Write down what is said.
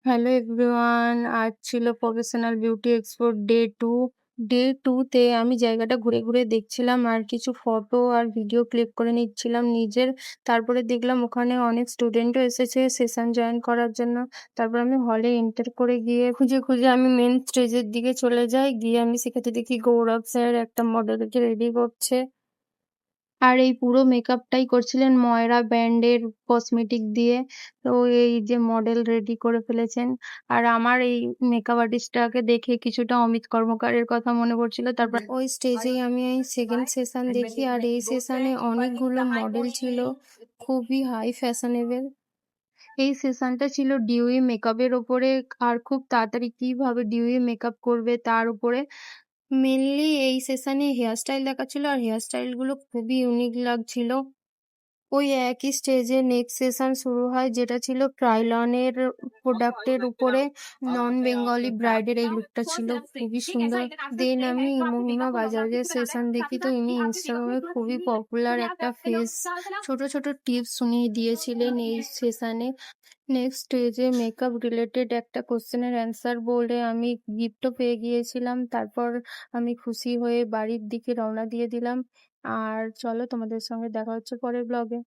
Hello everyone. আজ ছিল professional beauty expo day 2। Day 2 তে আমি জায়গাটা ঘুরে, ঘুরে দেখছিলাম আর কিছু ফটো আর ভিডিও ক্লিক করে নিচ্ছিলাম নিজের। তারপরে দেখলাম ওখানে অনেক স্টুডেন্টও এসেছে সেশন জয়েন করার জন্য। তারপর আমি হলে এন্টার করে গিয়ে খুঁজে, খুঁজে আমি মেইন স্টেজের দিকে চলে যাই। গিয়ে আমি সেখানে দেখি গৌরব স্যার একটা মডেলকে রেডি করছে। আর এই পুরো মেকআপটাই করছিলেন ময়রা ব্র্যান্ডের কসমেটিক দিয়ে। তো এই যে মডেল রেডি করে ফেলেছেন। আর আমার এই মেকআপ আর্টিস্টটাকে দেখে কিছুটা অমিত কর্মকারের কথা মনে পড়ছিল। তারপর ওই স্টেজেই আমি এই সেকেন্ড সেশন দেখি। আর এই সেশনে অনেকগুলো মডেল ছিল, খুবই হাই ফ্যাশনেবল। এই সেশনটা ছিল ডিউই মেকআপের ওপরে। আর খুব তাড়াতাড়ি কিভাবে ডিউই মেকআপ করবে তার উপরে। মেনলি এই সেশনে হেয়ার স্টাইল দেখাচ্ছিল আর হেয়ার স্টাইল গুলো খুবই ইউনিক লাগছিল। ওই একই স্টেজে নেক্সট সেশন শুরু হয় যেটা ছিল ক্রাইলনের প্রোডাক্টের উপরে। নন বেঙ্গলি ব্রাইডের এই লুকটা ছিল খুবই সুন্দর। দেন আমি মহিমা বাজাজের সেশন দেখি। তো ইনি ইনস্টাগ্রামে খুবই পপুলার একটা ফেস। ছোট ছোট টিপস উনি দিয়েছিলেন এই সেশনে। নেক্সট স্টেজে মেকআপ রিলেটেড একটা কোশ্চেনের অ্যান্সার বলে আমি গিফটও পেয়ে গিয়েছিলাম। তারপর আমি খুশি হয়ে বাড়ির দিকে রওনা দিয়ে দিলাম। আর চলো তোমাদের সঙ্গে দেখা হচ্ছে পরের ব্লগে।